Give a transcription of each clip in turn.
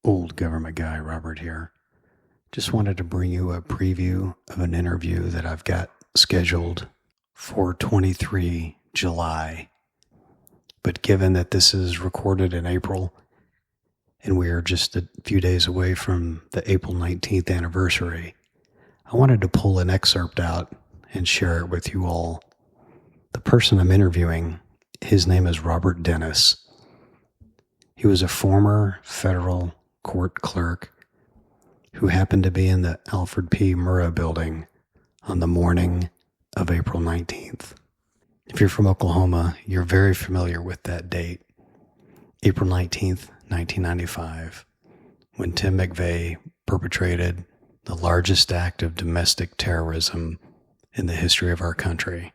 Old government guy, Robert here. Just wanted to bring you a preview of an interview that I've got scheduled for 23 July. But given that this is recorded in April and we are just a few days away from the April 19th anniversary, I wanted to pull an excerpt out and share it with you all. The person I'm interviewing, his name is Robert Dennis. He was a former Federal Court Clerk who happened to be in the Alfred P. Murrah Building on the morning of April 19th. If you're from Oklahoma, you're very familiar with that date, April 19th, 1995, when Tim McVeigh perpetrated the largest act of domestic terrorism in the history of our country.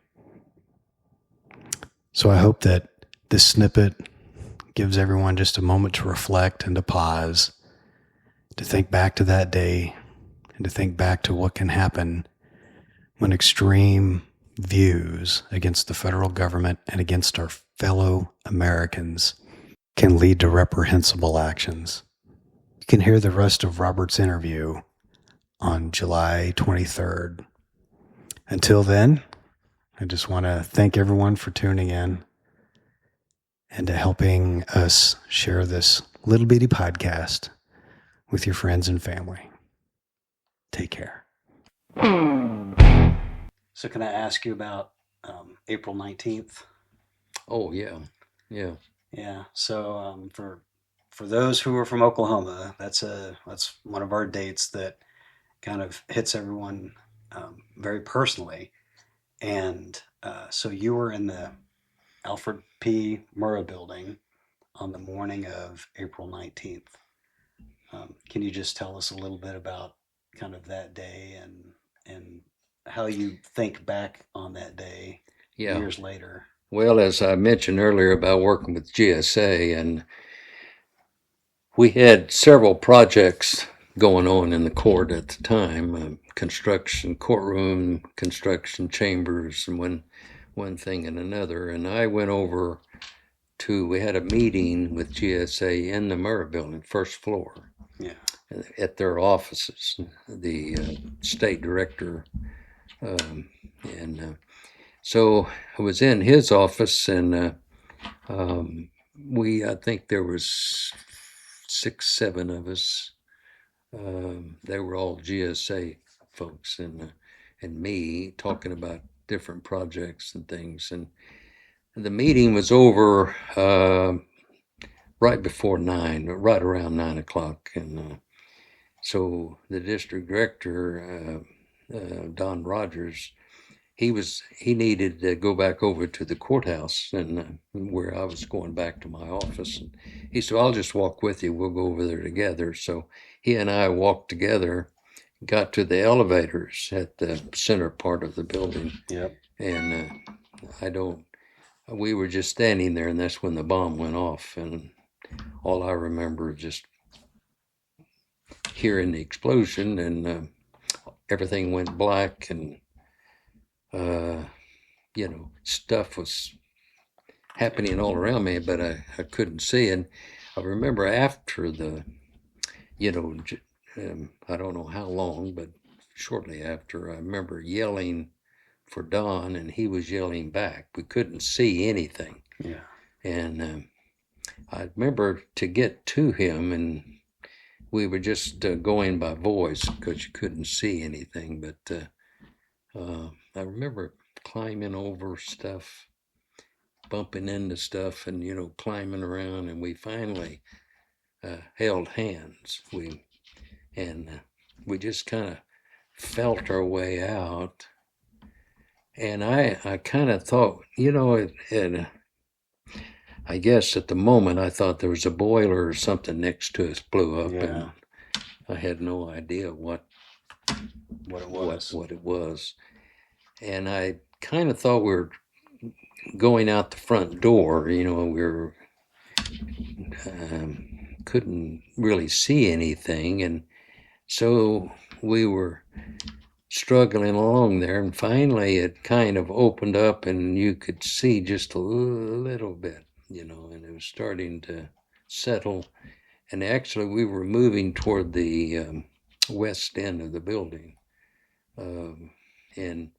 So I hope that this snippet gives everyone just a moment to reflect and to pause, to think back to that day and to think back to what can happen when extreme views against the federal government and against our fellow Americans can lead to reprehensible actions. You can hear the rest of Robert's interview on July 23rd. Until then, I just want to thank everyone for tuning in and to helping us share this little bitty podcast with your friends and family. Take care. So can I ask you about April 19th? Oh, yeah. Yeah. So for those who are from Oklahoma, that's one of our dates that kind of hits everyone very personally. And so you were in the Alfred P. Murrah Building on the morning of April 19th. Can you just tell us a little bit about kind of that day and how you think back on that day years later? Well, as I mentioned earlier about working with GSA, and we had several projects going on in the court at the time, construction courtroom, construction chambers, and one thing and another. And I went over we had a meeting with GSA in the Murrah Building, first floor. Yeah. At their offices, the state director, and so I was in his office, and I think there was 6, 7 of us. They were all GSA folks, and me talking about different projects and things. And the meeting was over right before 9, right around 9 o'clock, and so the district director, Don Rogers, he needed to go back over to the courthouse, and where I was going back to my office. And he said, "I'll just walk with you. We'll go over there together." So he and I walked together, got to the elevators at the center part of the building. Yep. And we were just standing there, and that's when the bomb went off. And all I remember is just hearing the explosion, and everything went black, and stuff was happening all around me, but I couldn't see. And I remember after I don't know how long, but shortly after, I remember yelling for Don, and he was yelling back. We couldn't see anything. Yeah. And I remember to get to him, and we were just going by voice because you couldn't see anything. But I remember climbing over stuff, bumping into stuff, and climbing around. And we finally held hands. We just kind of felt our way out. And I kind of thought, I guess at the moment I thought there was a boiler or something next to us blew up, and I had no idea what it was. And I kind of thought we were going out the front door. We were couldn't really see anything, and so we were struggling along there, and finally it kind of opened up, and you could see just a little bit, and it was starting to settle. And actually, we were moving toward the west end of the building, and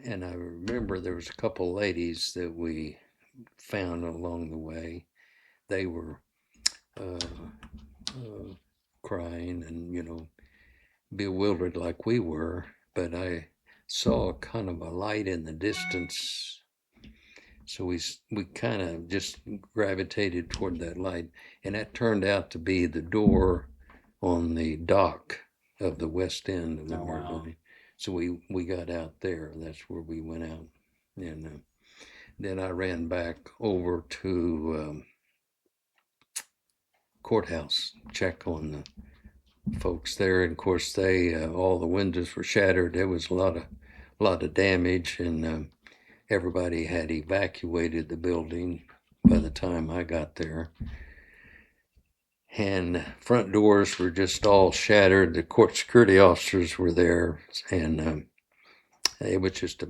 I remember there was a couple ladies that we found along the way. They were crying and bewildered like we were, but I saw kind of a light in the distance. So we kind of just gravitated toward that light, and that turned out to be the door on the dock of the west end of the Murrah Building. So we got out there, and that's where we went out. And then I ran back over to courthouse, check on the folks there. And of course, they all the windows were shattered. There was a lot of damage, and everybody had evacuated the building by the time I got there. And front doors were just all shattered. The court security officers were there, and it was just a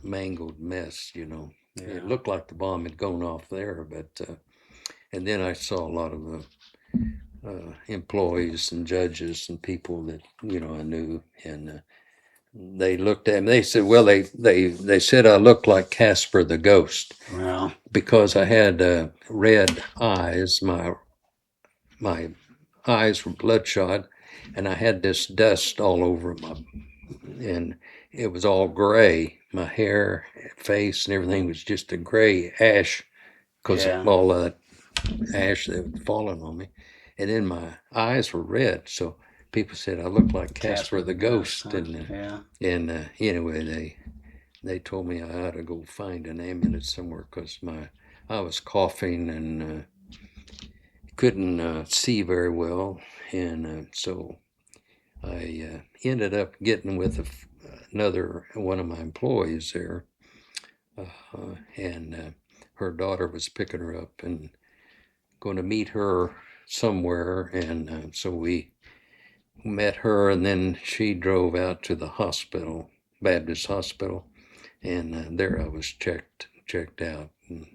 mangled mess, Yeah. It looked like the bomb had gone off there, but and then I saw a lot of employees and judges and people that I knew, and they looked at me. They said, "Well, they said I looked like Casper the Ghost." Wow. Because I had red eyes. My eyes were bloodshot, and I had this dust all over and it was all gray. My hair, face, and everything was just a gray ash because of all that ash that had fallen on me. And then my eyes were red, so people said I looked like Casper the Ghost. And anyway, they told me I ought to go find an ambulance somewhere because I was coughing and couldn't see very well, and so I ended up getting with another one of my employees there, and her daughter was picking her up and going to meet her somewhere, and so we met her, and then she drove out to the hospital, Baptist Hospital, and there I was checked out. And